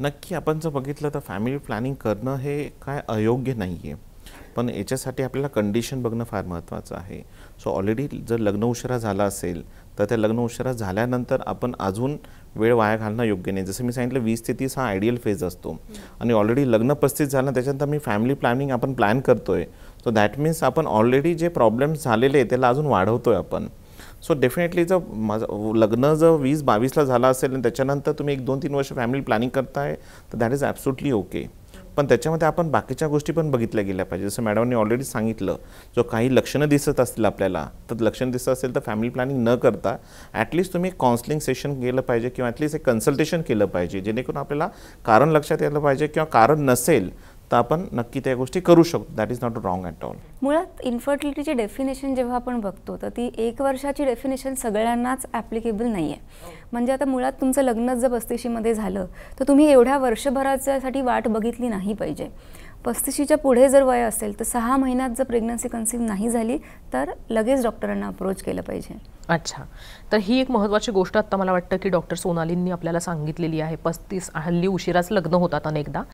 नक्की आपण जर बघितलं तर फॅमिली प्लॅनिंग करणं हे काय अयोग्य नाही आहे, पण याच्यासाठी आपल्याला कंडिशन बघणं फार महत्त्वाचं आहे. सो ऑलरेडी जर लग्न उशिरा झाला असेल तर त्या लग्न उशिरा झाल्यानंतर आपण अजून वेळ वाया घालणं योग्य नाही. जसं मी सांगितलं 20 ते 30 हा आयडियल फेज असतो आणि ऑलरेडी लग्न 35 झालं त्याच्यानंतर मी फॅमिली प्लॅनिंग आपण प्लॅन करतोय. सो दॅट मीन्स आपण ऑलरेडी जे प्रॉब्लेम्स झालेले आहेत त्याला अजून वाढवतोय आपण. सो डेफिनेटली जर माझं लग्न जर 20-22ला झालं असेल आणि त्याच्यानंतर तुम्ही 1-2-3 वर्ष फॅमिली प्लॅनिंग करताय तर दॅट इज ॲब्सोल्युटली ओके. पण त्याच्यामध्ये आपण बाकीच्या गोष्टी पण बघितल्या गेल्या पाहिजे. जसं मॅडमने ऑलरेडी सांगितलं, जो काही लक्षणं दिसत असतील आपल्याला, तर लक्षणं दिसत असेल तर फॅमिली प्लॅनिंग न करता ॲटलिस्ट तुम्ही काउन्सिलिंग सेशन केलं पाहिजे किंवा ॲटलिस्ट एक कन्सल्टेशन केलं पाहिजे, जेणेकरून आपल्याला कारण लक्षात यायला पाहिजे किंवा कारण नसेल तर आपण नक्की त्या गोष्टी करू शकतो. That is not wrong at all. मुळात इन्फर्टिलिटीची डेफिनेशन जेव्हा आपण बघतो तर ती 1 वर्षाची डेफिनेशन सगळ्यांनाच ॲप्लिकेबल नाही आहे. म्हणजे आता मुळात तुमचं लग्न जर 35मध्ये झालं तर तुम्ही एवढ्या वर्षभराच्यासाठी वाट बघितली नाही पाहिजे. 35च्या पुढे जर वय असेल तर 6 महिन्यात जर प्रेग्नन्सी कन्सीव्ह नाही झाली तर लगेच डॉक्टरांना अप्रोच केलं पाहिजे. अच्छा, तर ही एक महत्त्वाची गोष्ट आता मला वाटतं की डॉक्टर सोनालींनी आपल्याला सांगितलेली आहे. 35 हल्ली उशिराच लग्न होतात अनेकदा.